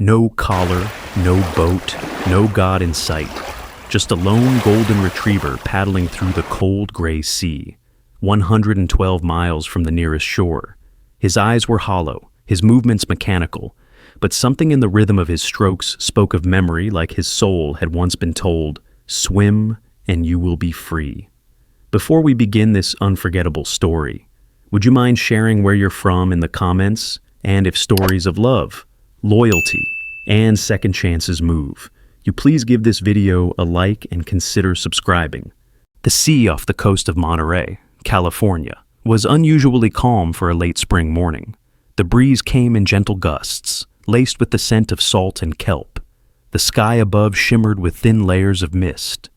No collar, no boat, no God in sight. Just a lone golden retriever paddling through the cold gray sea, 112 miles from the nearest shore. His eyes were hollow, his movements mechanical, but something in the rhythm of his strokes spoke of memory, like his soul had once been told, "Swim and you will be free." Before we begin this unforgettable story, would you mind sharing where you're from in the comments, and if stories of love, loyalty, and second chances move? You please give this video a like and consider subscribing. The sea off the coast of Monterey, California, was unusually calm for a late spring morning. The breeze came in gentle gusts, laced with the scent of salt and kelp. The sky above shimmered with thin layers of mist,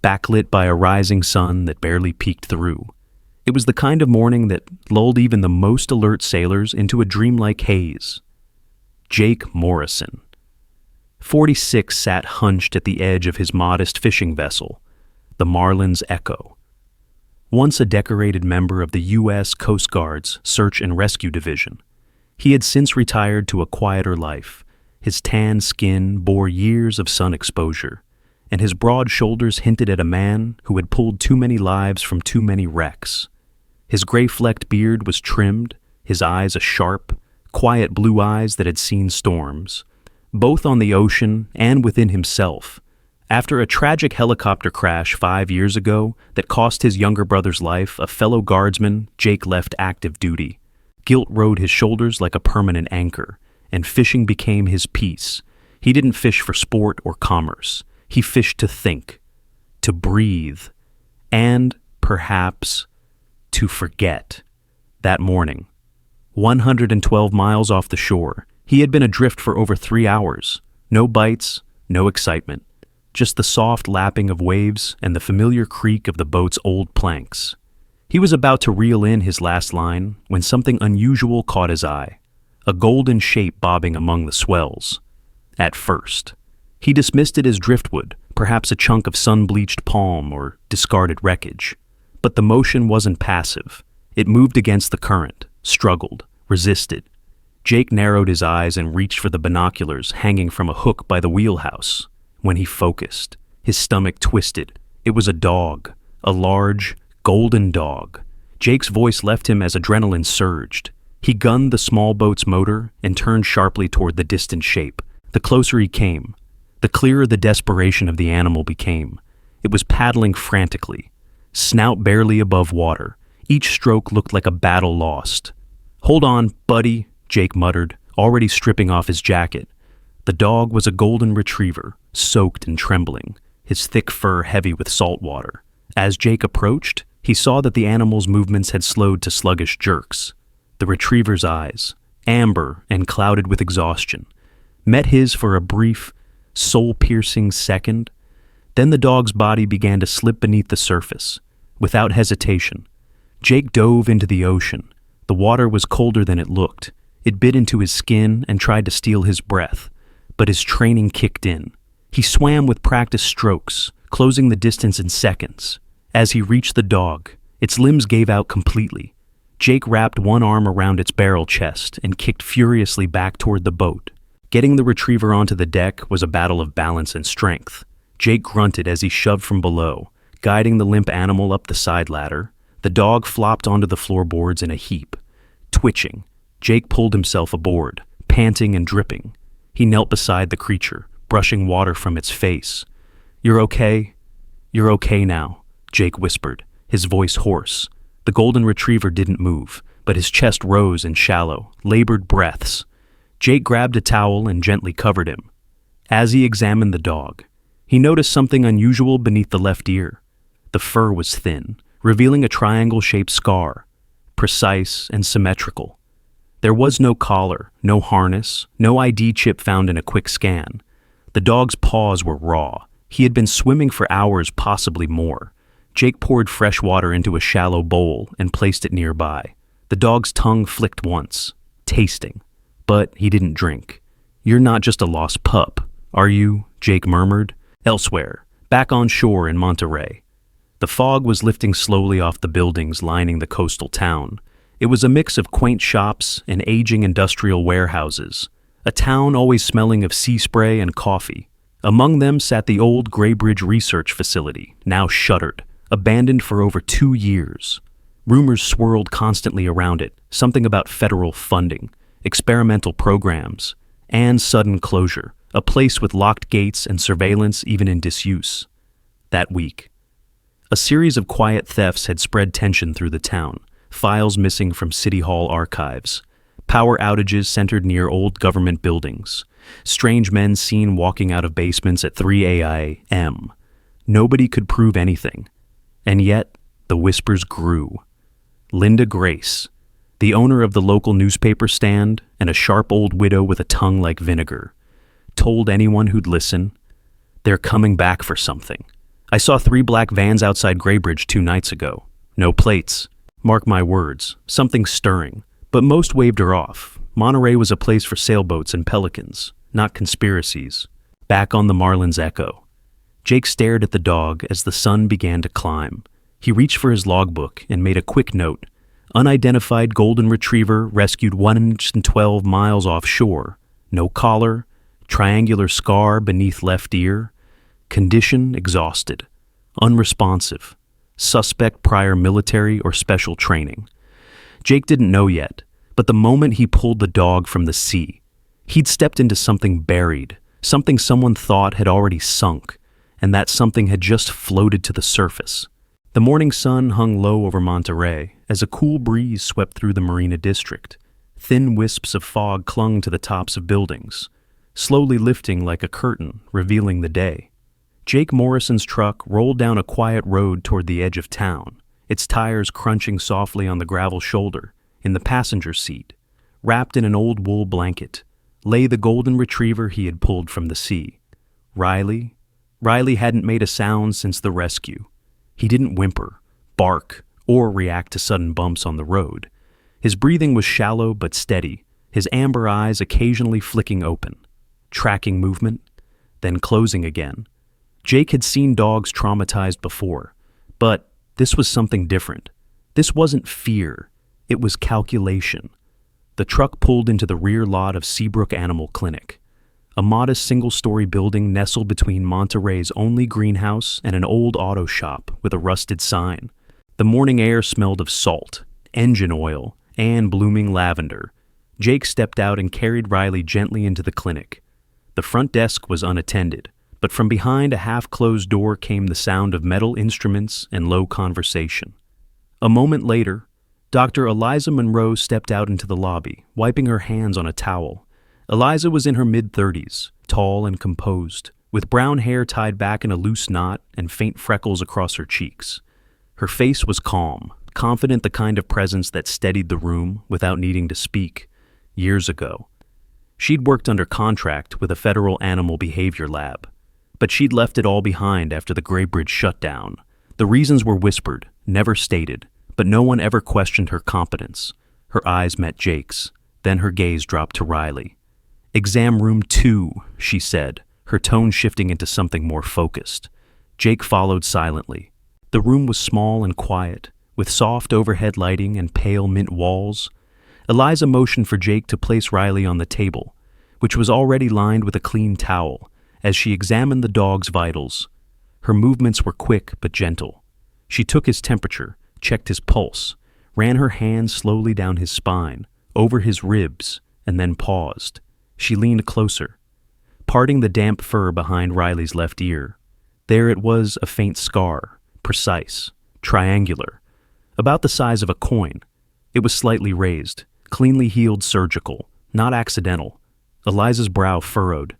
backlit by a rising sun that barely peeked through. It was the kind of morning that lulled even the most alert sailors into a dreamlike haze. Jake Morrison, 46, sat hunched at the edge of his modest fishing vessel, the Marlin's Echo. Once a decorated member of the U.S. Coast Guard's Search and Rescue Division, he had since retired to a quieter life. His tan skin bore years of sun exposure, and his broad shoulders hinted at a man who had pulled too many lives from too many wrecks. His gray-flecked beard was trimmed, his eyes a sharp, quiet blue eyes that had seen storms, both on the ocean and within himself. After a tragic helicopter crash 5 years ago that cost his younger brother's life, a fellow guardsman, Jake left active duty. Guilt rode his shoulders like a permanent anchor, and fishing became his peace. He didn't fish for sport or commerce. He fished to think, to breathe, and, perhaps, to forget. That morning, 112 miles off the shore, he had been adrift for over 3 hours. No bites, no excitement, just the soft lapping of waves and the familiar creak of the boat's old planks. He was about to reel in his last line when something unusual caught his eye, a golden shape bobbing among the swells. At first, he dismissed it as driftwood, perhaps a chunk of sun-bleached palm or discarded wreckage. But the motion wasn't passive. It moved against the current, struggled, resisted. Jake narrowed his eyes and reached for the binoculars hanging from a hook by the wheelhouse. When he focused, his stomach twisted. It was a dog, a large, golden dog. Jake's voice left him as adrenaline surged. He gunned the small boat's motor and turned sharply toward the distant shape. The closer he came, the clearer the desperation of the animal became. It was paddling frantically, snout barely above water. Each stroke looked like a battle lost. "Hold on, buddy," Jake muttered, already stripping off his jacket. The dog was a golden retriever, soaked and trembling, his thick fur heavy with salt water. As Jake approached, he saw that the animal's movements had slowed to sluggish jerks. The retriever's eyes, amber and clouded with exhaustion, met his for a brief, soul-piercing second. Then the dog's body began to slip beneath the surface. Without hesitation, Jake dove into the ocean. The water was colder than it looked. It bit into his skin and tried to steal his breath, but his training kicked in. He swam with practiced strokes, closing the distance in seconds. As he reached the dog, its limbs gave out completely. Jake wrapped one arm around its barrel chest and kicked furiously back toward the boat. Getting the retriever onto the deck was a battle of balance and strength. Jake grunted as he shoved from below, guiding the limp animal up the side ladder. The dog flopped onto the floorboards in a heap. Twitching, Jake pulled himself aboard, panting and dripping. He knelt beside the creature, brushing water from its face. "You're okay? You're okay now," Jake whispered, his voice hoarse. The golden retriever didn't move, but his chest rose in shallow, labored breaths. Jake grabbed a towel and gently covered him. As he examined the dog, he noticed something unusual beneath the left ear. The fur was thin, revealing a triangle-shaped scar, precise and symmetrical. There was no collar, no harness, no ID chip found in a quick scan. The dog's paws were raw. He had been swimming for hours, possibly more. Jake poured fresh water into a shallow bowl and placed it nearby. The dog's tongue flicked once, tasting, but he didn't drink. "You're not just a lost pup, are you?" Jake murmured. Elsewhere, back on shore in Monterey, the fog was lifting slowly off the buildings lining the coastal town. It was a mix of quaint shops and aging industrial warehouses, a town always smelling of sea spray and coffee. Among them sat the old Graybridge Research Facility, now shuttered, abandoned for over 2 years. Rumors swirled constantly around it, something about federal funding, experimental programs, and sudden closure, a place with locked gates and surveillance even in disuse. That week, a series of quiet thefts had spread tension through the town, files missing from City Hall archives, power outages centered near old government buildings, strange men seen walking out of basements at 3 a.m. Nobody could prove anything, and yet the whispers grew. Linda Grace, the owner of the local newspaper stand and a sharp old widow with a tongue like vinegar, told anyone who'd listen, "They're coming back for something. I saw 3 black vans outside Graybridge 2 nights ago. No plates. Mark my words, something stirring." But most waved her off. Monterey was a place for sailboats and pelicans, not conspiracies. Back on the Marlin's Echo, Jake stared at the dog as the sun began to climb. He reached for his logbook and made a quick note. Unidentified golden retriever rescued 112 miles offshore. No collar, triangular scar beneath left ear. Condition exhausted. Unresponsive. Suspect prior military or special training. Jake didn't know yet, but the moment he pulled the dog from the sea, he'd stepped into something buried, something someone thought had already sunk, and that something had just floated to the surface. The morning sun hung low over Monterey as a cool breeze swept through the Marina District. Thin wisps of fog clung to the tops of buildings, slowly lifting like a curtain, revealing the day. Jake Morrison's truck rolled down a quiet road toward the edge of town, its tires crunching softly on the gravel shoulder. In the passenger seat, wrapped in an old wool blanket, lay the golden retriever he had pulled from the sea. Riley hadn't made a sound since the rescue. He didn't whimper, bark, or react to sudden bumps on the road. His breathing was shallow but steady, his amber eyes occasionally flicking open, tracking movement, then closing again. Jake had seen dogs traumatized before, but this was something different. This wasn't fear. It was calculation. The truck pulled into the rear lot of Seabrook Animal Clinic, a modest single-story building nestled between Monterey's only greenhouse and an old auto shop with a rusted sign. The morning air smelled of salt, engine oil, and blooming lavender. Jake stepped out and carried Riley gently into the clinic. The front desk was unattended, but from behind a half-closed door came the sound of metal instruments and low conversation. A moment later, Dr. Eliza Monroe stepped out into the lobby, wiping her hands on a towel. Eliza was in her mid-30s, tall and composed, with brown hair tied back in a loose knot and faint freckles across her cheeks. Her face was calm, confident, the kind of presence that steadied the room without needing to speak. Years ago, she'd worked under contract with a federal animal behavior lab, but she'd left it all behind after the Graybridge shutdown. The reasons were whispered, never stated, but no one ever questioned her competence. Her eyes met Jake's, then her gaze dropped to Riley. "Exam room 2, she said, her tone shifting into something more focused. Jake followed silently. The room was small and quiet, with soft overhead lighting and pale mint walls. Eliza motioned for Jake to place Riley on the table, which was already lined with a clean towel, as she examined the dog's vitals. Her movements were quick but gentle. She took his temperature, checked his pulse, ran her hand slowly down his spine, over his ribs, and then paused. She leaned closer, parting the damp fur behind Riley's left ear. There it was, a faint scar, precise, triangular, about the size of a coin. It was slightly raised, cleanly healed, surgical, not accidental. Eliza's brow furrowed.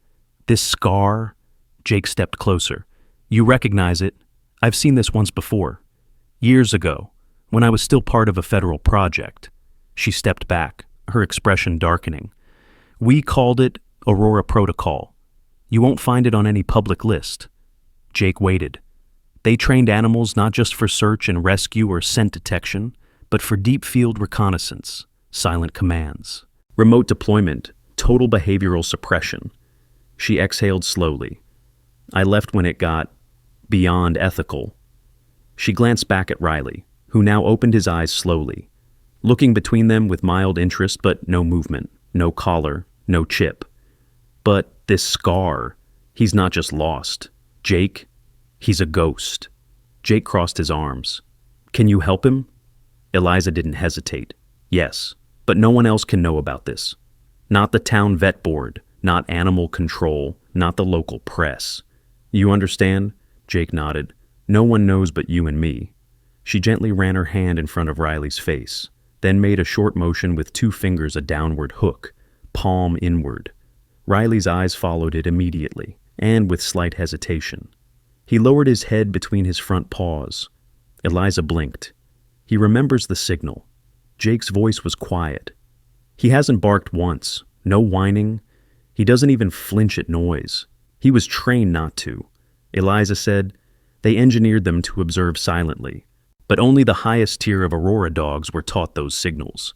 "This scar?" Jake stepped closer. "You recognize it? I've seen this once before. Years ago, when I was still part of a federal project." She stepped back, her expression darkening. "We called it Aurora Protocol. You won't find it on any public list." Jake waited. They trained animals not just for search and rescue or scent detection, but for deep field reconnaissance, silent commands, remote deployment, total behavioral suppression. She exhaled slowly. "I left when it got beyond ethical." She glanced back at Riley, who now opened his eyes slowly, looking between them with mild interest but no movement, no collar, no chip. But this scar, he's not just lost. Jake, he's a ghost. Jake crossed his arms. Can you help him? Eliza didn't hesitate. Yes, but no one else can know about this. Not the town vet board, not animal control, not the local press. You understand? Jake nodded. No one knows but you and me. She gently ran her hand in front of Riley's face, then made a short motion with 2 fingers a downward hook, palm inward. Riley's eyes followed it immediately, and with slight hesitation. He lowered his head between his front paws. Eliza blinked. He remembers the signal. Jake's voice was quiet. He hasn't barked once, no whining. He doesn't even flinch at noise. He was trained not to. Eliza said they engineered them to observe silently, but only the highest tier of Aurora dogs were taught those signals.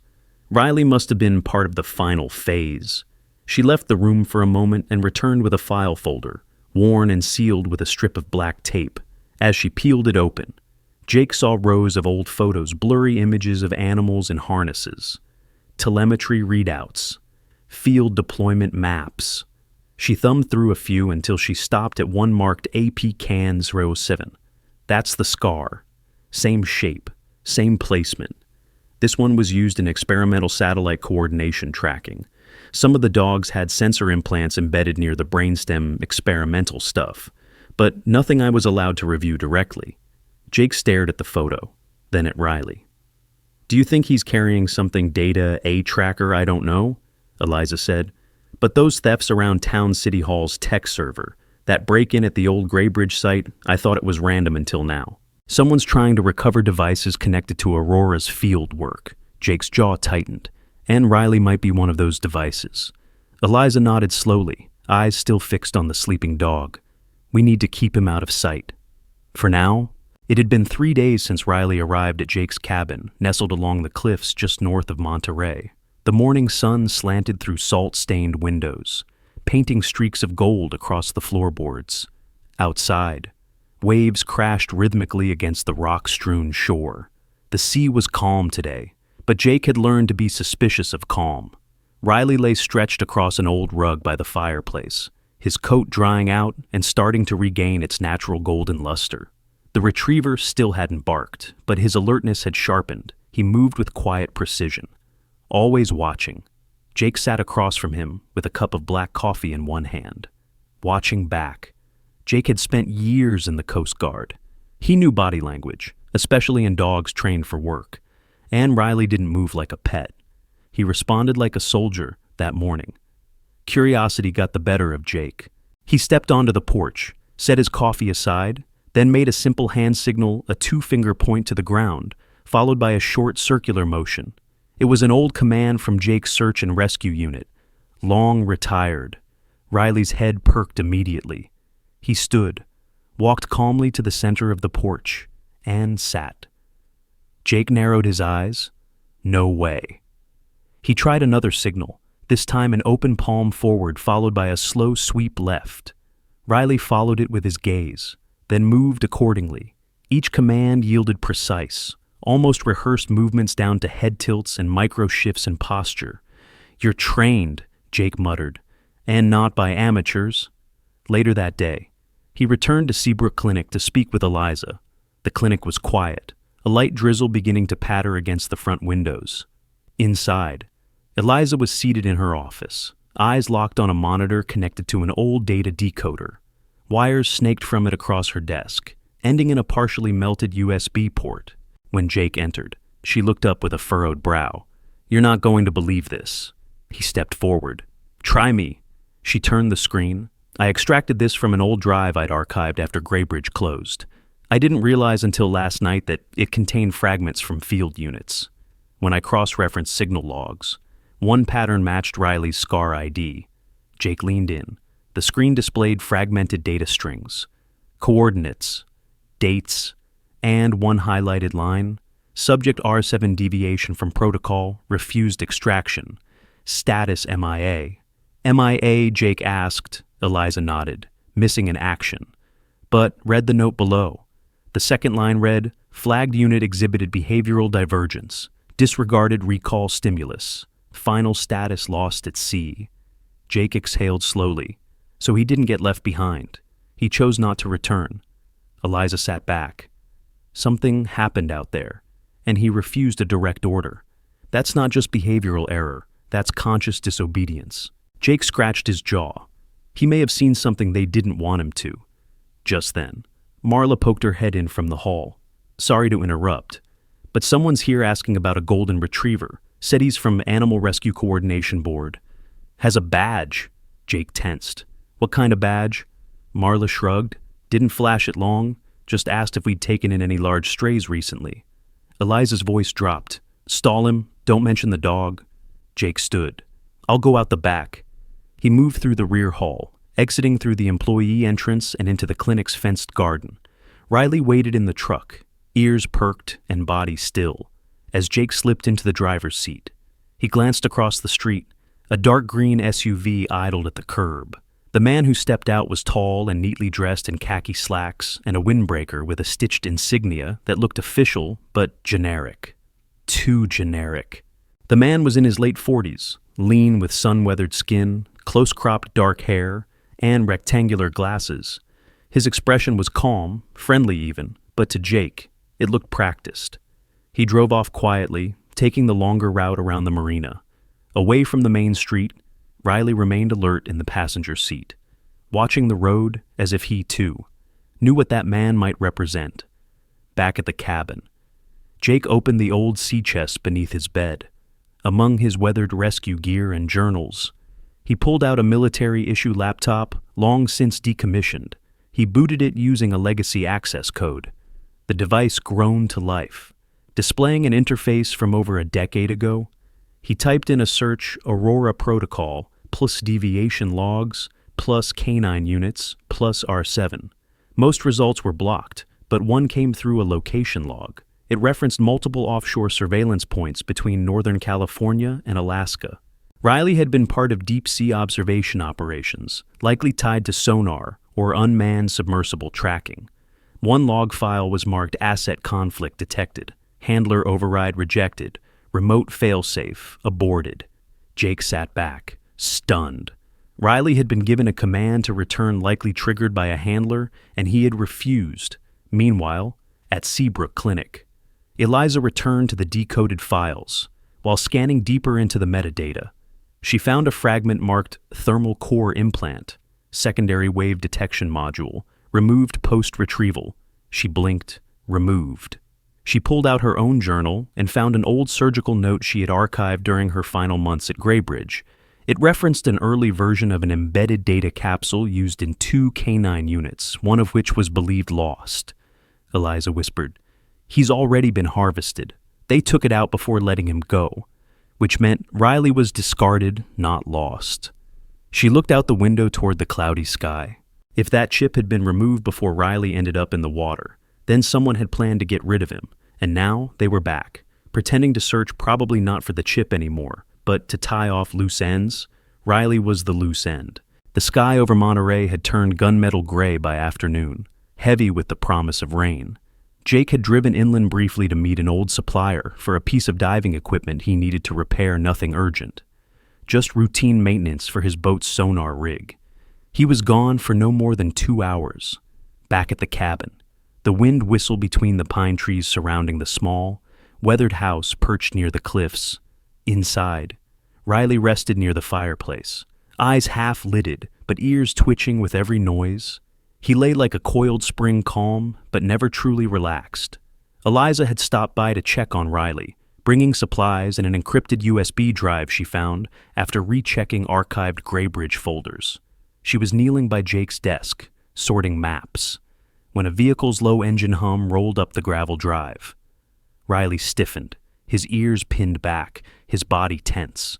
Riley must have been part of the final phase. She left the room for a moment and returned with a file folder, worn and sealed with a strip of black tape. As she peeled it open, Jake saw rows of old photos, blurry images of animals in harnesses, telemetry readouts, field deployment maps. She thumbed through a few until she stopped at one marked AP Cans Row 7. That's the scar. Same shape, same placement. This one was used in experimental satellite coordination tracking. Some of the dogs had sensor implants embedded near the brainstem experimental stuff, but nothing I was allowed to review directly. Jake stared at the photo, then at Riley. Do you think he's carrying something data A-tracker I don't know? Eliza said. But those thefts around Town City Hall's tech server, that break-in at the old Graybridge site, I thought it was random until now. Someone's trying to recover devices connected to Aurora's field work. Jake's jaw tightened, and Riley might be one of those devices. Eliza nodded slowly, eyes still fixed on the sleeping dog. We need to keep him out of sight. For now, it had been 3 days since Riley arrived at Jake's cabin, nestled along the cliffs just north of Monterey. The morning sun slanted through salt-stained windows, painting streaks of gold across the floorboards. Outside, waves crashed rhythmically against the rock-strewn shore. The sea was calm today, but Jake had learned to be suspicious of calm. Riley lay stretched across an old rug by the fireplace, his coat drying out and starting to regain its natural golden luster. The retriever still hadn't barked, but his alertness had sharpened. He moved with quiet precision. Always watching. Jake sat across from him with a cup of black coffee in one hand. Watching back. Jake had spent years in the Coast Guard. He knew body language, especially in dogs trained for work. And Riley didn't move like a pet. He responded like a soldier that morning. Curiosity got the better of Jake. He stepped onto the porch, set his coffee aside, then made a simple hand signal, a 2-finger point to the ground, followed by a short circular motion. It was an old command from Jake's search and rescue unit. Long retired. Riley's head perked immediately. He stood, walked calmly to the center of the porch, and sat. Jake narrowed his eyes. No way. He tried another signal, this time an open palm forward followed by a slow sweep left. Riley followed it with his gaze, then moved accordingly. Each command yielded precise, almost rehearsed movements down to head tilts and micro shifts in posture. You're trained, Jake muttered, and not by amateurs. Later that day, he returned to Seabrook Clinic to speak with Eliza. The clinic was quiet, a light drizzle beginning to patter against the front windows. Inside, Eliza was seated in her office, eyes locked on a monitor connected to an old data decoder. Wires snaked from it across her desk, ending in a partially melted USB port. When Jake entered, she looked up with a furrowed brow. You're not going to believe this. He stepped forward. Try me. She turned the screen. I extracted this from an old drive I'd archived after Graybridge closed. I didn't realize until last night that it contained fragments from field units. When I cross-referenced signal logs, one pattern matched Riley's SCAR ID. Jake leaned in. The screen displayed fragmented data strings, coordinates, dates, and one highlighted line. Subject R7 deviation from protocol, refused extraction. Status MIA. MIA, Jake asked. Eliza nodded, missing an action, but read the note below. The second line read, flagged unit exhibited behavioral divergence, disregarded recall stimulus, final status lost at sea. Jake exhaled slowly. So he didn't get left behind. He chose not to return. Eliza sat back. Something happened out there, and he refused a direct order. That's not just behavioral error, that's conscious disobedience. Jake scratched his jaw. He may have seen something they didn't want him to. Just then, Marla poked her head in from the hall. Sorry to interrupt, but someone's here asking about a golden retriever. Said he's from Animal Rescue Coordination Board. Has a badge. Jake tensed. What kind of badge? Marla shrugged. Didn't flash it long. Just asked if we'd taken in any large strays recently. Eliza's voice dropped. Stall him. Don't mention the dog. Jake stood. I'll go out the back. He moved through the rear hall, exiting through the employee entrance and into the clinic's fenced garden. Riley waited in the truck, ears perked and body still, as Jake slipped into the driver's seat. He glanced across the street. A dark green SUV idled at the curb. The man who stepped out was tall and neatly dressed in khaki slacks and a windbreaker with a stitched insignia that looked official but generic. Too generic. The man was in his late 40s, lean with sun-weathered skin, close-cropped dark hair, and rectangular glasses. His expression was calm, friendly even, but to Jake, it looked practiced. He drove off quietly, taking the longer route around the marina. Away from the main street, Riley remained alert in the passenger seat, watching the road as if he, too, knew what that man might represent. Back at the cabin, Jake opened the old sea chest beneath his bed. Among his weathered rescue gear and journals, he pulled out a military-issue laptop, long since decommissioned. He booted it using a legacy access code. The device groaned to life. Displaying an interface from over a decade ago, he typed in a search Aurora Protocol plus deviation logs plus canine units plus R7. Most results were blocked, but one came through a location log. It referenced multiple offshore surveillance points between Northern California and Alaska. Riley had been part of deep-sea observation operations, likely tied to sonar or unmanned submersible tracking. One log file was marked Asset Conflict Detected, Handler Override Rejected, Remote Failsafe Aborted. Jake sat back, stunned. Riley had been given a command to return likely triggered by a handler, and he had refused. Meanwhile, at Seabrook Clinic, Eliza returned to the decoded files. While scanning deeper into the metadata, she found a fragment marked Thermal Core Implant, Secondary Wave Detection Module, Removed Post-Retrieval. She blinked, removed. She pulled out her own journal and found an old surgical note she had archived during her final months at Graybridge. It referenced an early version of an embedded data capsule used in 2 canine units, one of which was believed lost. Eliza whispered, "He's already been harvested. They took it out before letting him go," which meant Riley was discarded, not lost. She looked out the window toward the cloudy sky. If that chip had been removed before Riley ended up in the water, then someone had planned to get rid of him, and now they were back, pretending to search probably not for the chip anymore, but to tie off loose ends. Riley was the loose end. The sky over Monterey had turned gunmetal gray by afternoon, heavy with the promise of rain. Jake had driven inland briefly to meet an old supplier for a piece of diving equipment he needed to repair, nothing urgent. Just routine maintenance for his boat's sonar rig. He was gone for no more than 2 hours. Back at the cabin, the wind whistled between the pine trees surrounding the small, weathered house perched near the cliffs. Inside, Riley rested near the fireplace, eyes half-lidded but ears twitching with every noise. He lay like a coiled spring calm, but never truly relaxed. Eliza had stopped by to check on Riley, bringing supplies and an encrypted USB drive she found after rechecking archived Graybridge folders. She was kneeling by Jake's desk, sorting maps, when a vehicle's low engine hum rolled up the gravel drive. Riley stiffened, his ears pinned back, his body tense.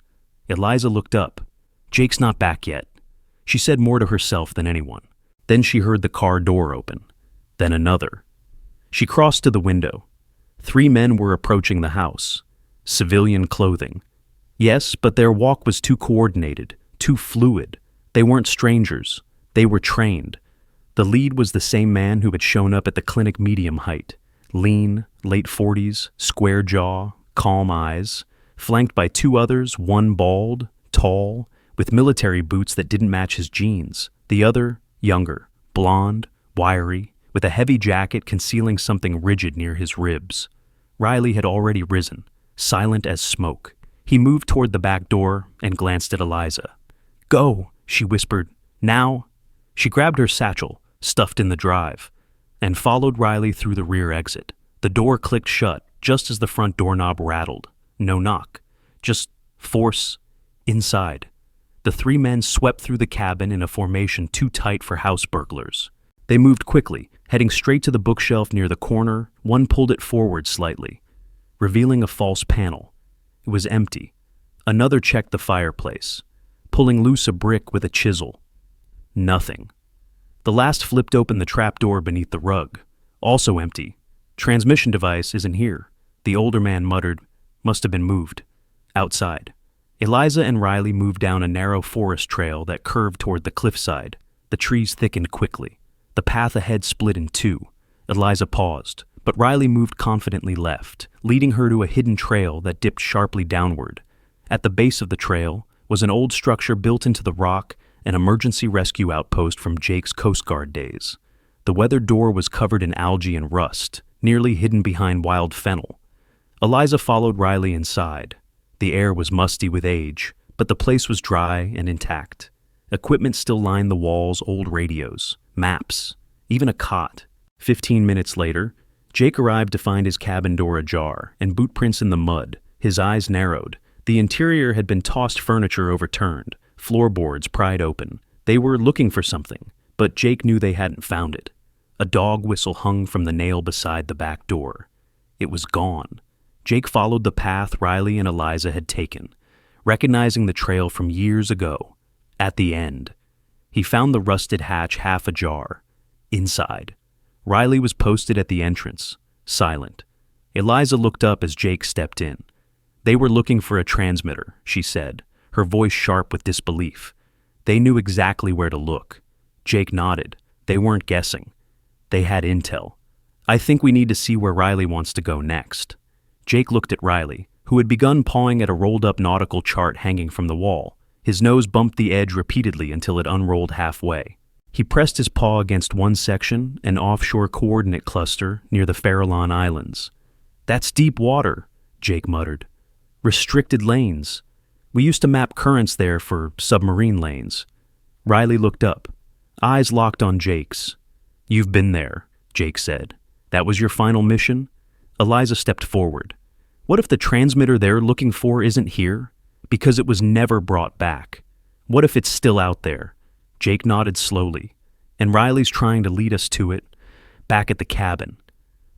Eliza looked up. "Jake's not back yet." She said more to herself than anyone. Then she heard the car door open, then another. She crossed to the window. 3 men were approaching the house, civilian clothing. Yes, but their walk was too coordinated, too fluid. They weren't strangers. They were trained. The lead was the same man who had shown up at the clinic medium height, lean, late 40s, square jaw, calm eyes, flanked by 2 others, one bald, tall, with military boots that didn't match his jeans. The other, younger, blonde, wiry, with a heavy jacket concealing something rigid near his ribs. Riley had already risen, silent as smoke. He moved toward the back door and glanced at Eliza. "Go," she whispered. "Now." She grabbed her satchel, stuffed in the drive, and followed Riley through the rear exit. The door clicked shut just as the front doorknob rattled. No knock, just force inside. The three men swept through the cabin in a formation too tight for house burglars. They moved quickly, heading straight to the bookshelf near the corner. One pulled it forward slightly, revealing a false panel. It was empty. Another checked the fireplace, pulling loose a brick with a chisel. Nothing. The last flipped open the trapdoor beneath the rug. Also empty. "Transmission device isn't here," the older man muttered. "Must have been moved." Outside, Eliza and Riley moved down a narrow forest trail that curved toward the cliffside. The trees thickened quickly. The path ahead split in two. Eliza paused, but Riley moved confidently left, leading her to a hidden trail that dipped sharply downward. At the base of the trail was an old structure built into the rock, an emergency rescue outpost from Jake's Coast Guard days. The weathered door was covered in algae and rust, nearly hidden behind wild fennel. Eliza followed Riley inside. The air was musty with age, but the place was dry and intact. Equipment still lined the walls, old radios, maps, even a cot. 15 minutes later, Jake arrived to find his cabin door ajar and boot prints in the mud. His eyes narrowed. The interior had been tossed furniture overturned, floorboards pried open. They were looking for something, but Jake knew they hadn't found it. A dog whistle hung from the nail beside the back door. It was gone. Jake followed the path Riley and Eliza had taken, recognizing the trail from years ago. At the end, he found the rusted hatch half ajar. Inside, Riley was posted at the entrance, silent. Eliza looked up as Jake stepped in. "They were looking for a transmitter," she said, her voice sharp with disbelief. "They knew exactly where to look." Jake nodded. They weren't guessing. They had intel. "I think we need to see where Riley wants to go next." Jake looked at Riley, who had begun pawing at a rolled-up nautical chart hanging from the wall. His nose bumped the edge repeatedly until it unrolled halfway. He pressed his paw against one section, an offshore coordinate cluster near the Farallon Islands. "That's deep water," Jake muttered. "Restricted lanes. We used to map currents there for submarine lanes." Riley looked up, eyes locked on Jake's. "You've been there," Jake said. "That was your final mission?" Eliza stepped forward. "What if the transmitter they're looking for isn't here? Because it was never brought back. What if it's still out there?" Jake nodded slowly. "And Riley's trying to lead us to it, back at the cabin."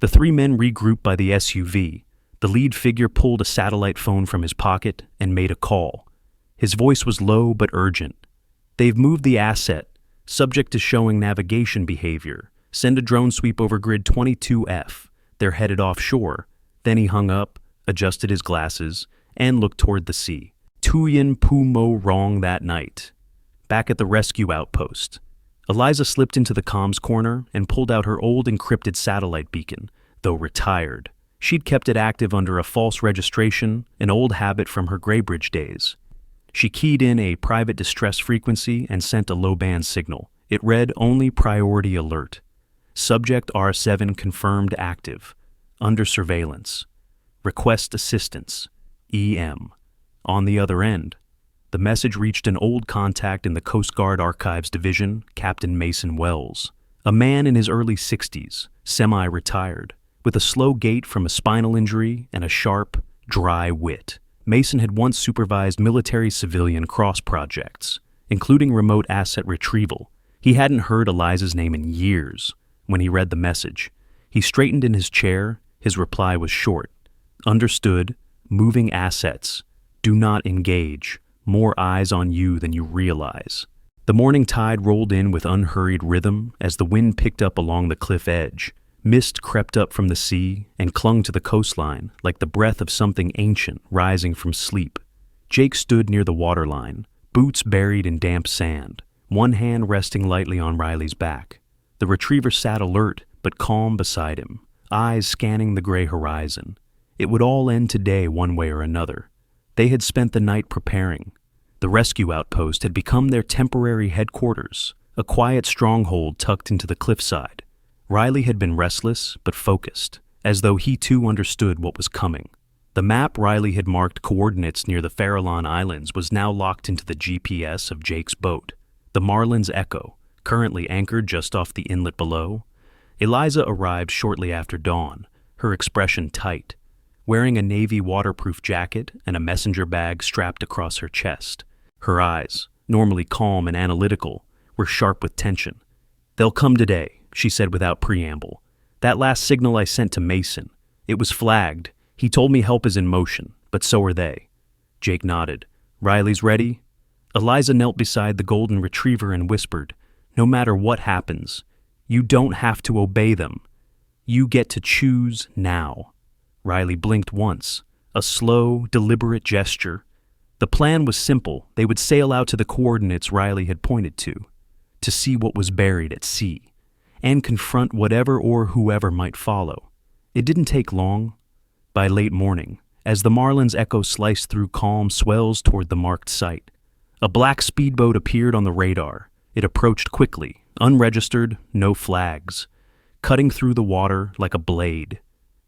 The three men regrouped by the SUV. The lead figure pulled a satellite phone from his pocket and made a call. His voice was low but urgent. "They've moved the asset, subject to showing navigation behavior. Send a drone sweep over grid 22F. They're headed offshore." Then he hung up, adjusted his glasses, and looked toward the sea. Tuyen Pu Mo wrong that night. Back at the rescue outpost, Eliza slipped into the comms corner and pulled out her old encrypted satellite beacon, though retired. She'd kept it active under a false registration, an old habit from her Graybridge days. She keyed in a private distress frequency and sent a low-band signal. It read only priority alert. Subject R7 confirmed active. Under surveillance. Request assistance. EM. On the other end, the message reached an old contact in the Coast Guard Archives Division, Captain Mason Wells. A man in his early 60s, semi-retired, with a slow gait from a spinal injury and a sharp, dry wit. Mason had once supervised military-civilian cross projects, including remote asset retrieval. He hadn't heard Eliza's name in years. When he read the message, he straightened in his chair. His reply was short. "Understood. Moving assets. Do not engage. More eyes on you than you realize." The morning tide rolled in with unhurried rhythm as the wind picked up along the cliff edge. Mist crept up from the sea and clung to the coastline like the breath of something ancient rising from sleep. Jake stood near the waterline, boots buried in damp sand, one hand resting lightly on Riley's back. The retriever sat alert but calm beside him, eyes scanning the gray horizon. It would all end today one way or another. They had spent the night preparing. The rescue outpost had become their temporary headquarters, a quiet stronghold tucked into the cliffside. Riley had been restless but focused, as though he too understood what was coming. The map Riley had marked coordinates near the Farallon Islands was now locked into the GPS of Jake's boat, the Marlin's Echo, currently anchored just off the inlet below. Eliza arrived shortly after dawn, her expression tight, wearing a navy waterproof jacket and a messenger bag strapped across her chest. Her eyes, normally calm and analytical, were sharp with tension. "They'll come today," she said without preamble. "That last signal I sent to Mason, it was flagged. He told me help is in motion, but so are they." Jake nodded. "Riley's ready?" Eliza knelt beside the golden retriever and whispered, "No matter what happens, you don't have to obey them. You get to choose now." Riley blinked once, a slow, deliberate gesture. The plan was simple. They would sail out to the coordinates Riley had pointed to see what was buried at sea, and confront whatever or whoever might follow. It didn't take long. By late morning, as the Marlin's Echo sliced through calm swells toward the marked site, a black speedboat appeared on the radar. It approached quickly, unregistered, no flags, cutting through the water like a blade.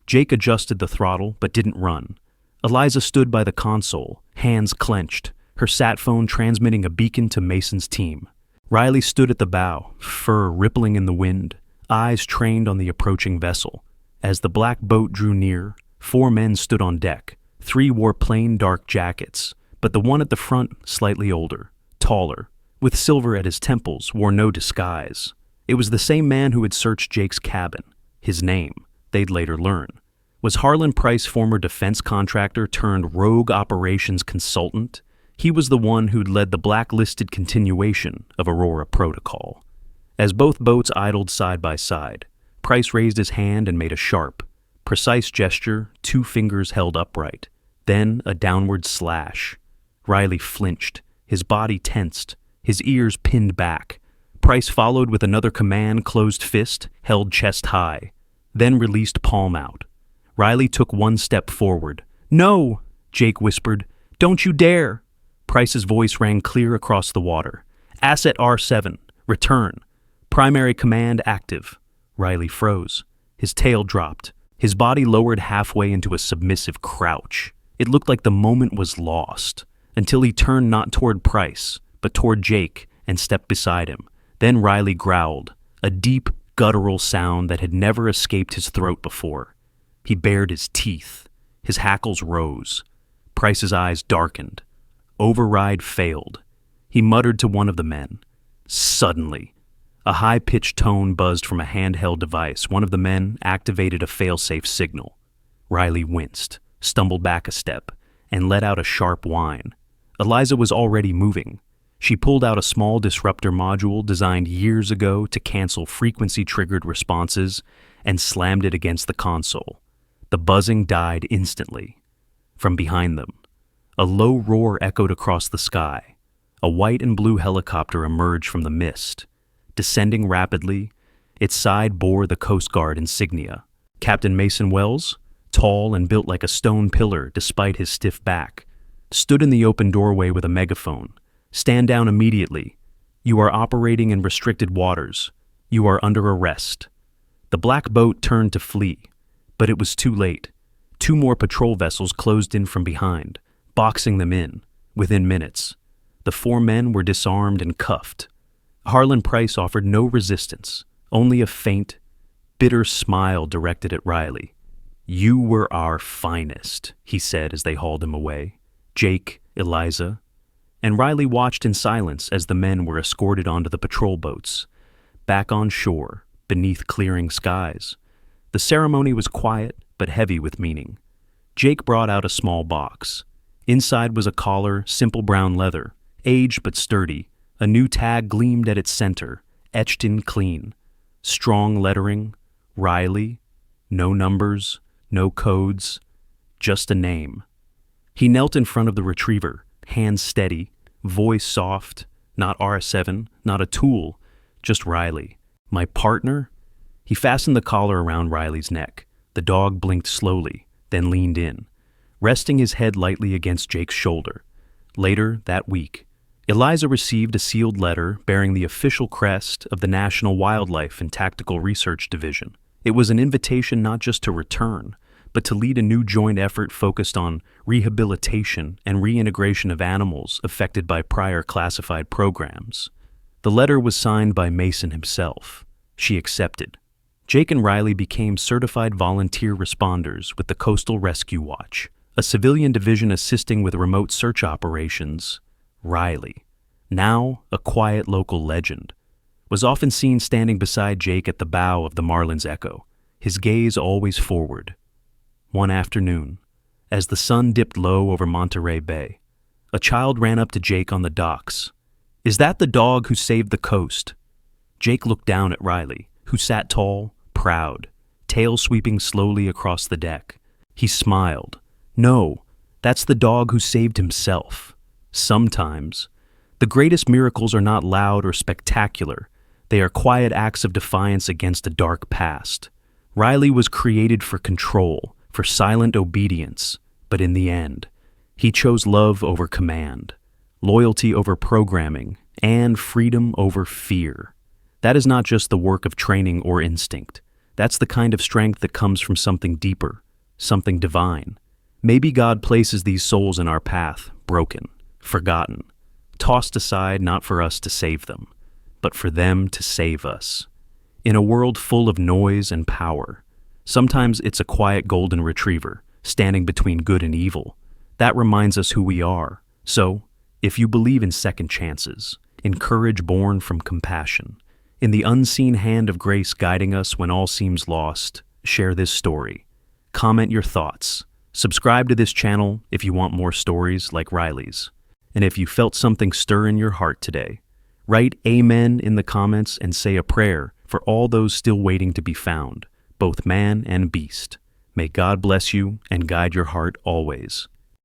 Jake adjusted the throttle but didn't run. Eliza stood by the console, hands clenched, her sat phone transmitting a beacon to Mason's team. Riley stood at the bow, fur rippling in the wind, eyes trained on the approaching vessel. As the black boat drew near, 4 men stood on deck. 3 wore plain dark jackets, but the one at the front, slightly older, taller, with silver at his temples, wore no disguise. It was the same man who had searched Jake's cabin. His name, they'd later learn, was Harlan Price, former defense contractor turned rogue operations consultant. He was the one who'd led the blacklisted continuation of Aurora Protocol. As both boats idled side by side, Price raised his hand and made a sharp, precise gesture, 2 fingers held upright, then a downward slash. Riley flinched, his body tensed, his ears pinned back. Price followed with another command, closed fist, held chest high, then released palm out. Riley took 1 step forward. "No!" Jake whispered. "Don't you dare!" Price's voice rang clear across the water. "Asset R7, return. Primary command active." Riley froze. His tail dropped. His body lowered halfway into a submissive crouch. It looked like the moment was lost, until he turned not toward Price, but toward Jake and stepped beside him. Then Riley growled, a deep, guttural sound that had never escaped his throat before. He bared his teeth. His hackles rose. Price's eyes darkened. Override failed. He muttered to one of the men. Suddenly, a high-pitched tone buzzed from a handheld device. One of the men activated a fail-safe signal. Riley winced, stumbled back a step, and let out a sharp whine. Eliza was already moving. She pulled out a small disruptor module designed years ago to cancel frequency-triggered responses and slammed it against the console. The buzzing died instantly. From behind them, a low roar echoed across the sky. A white and blue helicopter emerged from the mist. Descending rapidly, its side bore the Coast Guard insignia. Captain Mason Wells, tall and built like a stone pillar despite his stiff back, stood in the open doorway with a megaphone. "Stand down immediately. You are operating in restricted waters. You are under arrest." The black boat turned to flee, but it was too late. 2 more patrol vessels closed in from behind, boxing them in. Within minutes, the 4 men were disarmed and cuffed. Harlan Price offered no resistance, only a faint, bitter smile directed at Riley. "You were our finest," he said as they hauled him away. Jake, Eliza, and Riley watched in silence as the men were escorted onto the patrol boats, back on shore, beneath clearing skies. The ceremony was quiet but heavy with meaning. Jake brought out a small box. Inside was a collar, simple brown leather, aged but sturdy. A new tag gleamed at its center, etched in clean. Strong lettering, Riley, no numbers, no codes, just a name. He knelt in front of the retriever, hands steady, voice soft, not R7, not a tool, just Riley. "My partner?" He fastened the collar around Riley's neck. The dog blinked slowly, then leaned in, resting his head lightly against Jake's shoulder. Later that week, Eliza received a sealed letter bearing the official crest of the National Wildlife and Tactical Research Division. It was an invitation not just to return, but to lead a new joint effort focused on rehabilitation and reintegration of animals affected by prior classified programs. The letter was signed by Mason himself. She accepted. Jake and Riley became certified volunteer responders with the Coastal Rescue Watch, a civilian division assisting with remote search operations. Riley, now a quiet local legend, was often seen standing beside Jake at the bow of the Marlin's Echo, his gaze always forward. One afternoon, as the sun dipped low over Monterey Bay, a child ran up to Jake on the docks. "Is that the dog who saved the coast?" Jake looked down at Riley, who sat tall, proud, tail sweeping slowly across the deck. He smiled. "No, that's the dog who saved himself." Sometimes, the greatest miracles are not loud or spectacular. They are quiet acts of defiance against a dark past. Riley was created for control, for silent obedience, but in the end, he chose love over command, loyalty over programming, and freedom over fear. That is not just the work of training or instinct. That's the kind of strength that comes from something deeper, something divine. Maybe God places these souls in our path, broken, forgotten, tossed aside not for us to save them, but for them to save us. In a world full of noise and power, sometimes it's a quiet golden retriever standing between good and evil. That reminds us who we are. So, if you believe in second chances, in courage born from compassion, in the unseen hand of grace guiding us when all seems lost, share this story. Comment your thoughts. Subscribe to this channel if you want more stories like Riley's. And if you felt something stir in your heart today, write Amen in the comments and say a prayer for all those still waiting to be found, both man and beast. May God bless you and guide your heart always.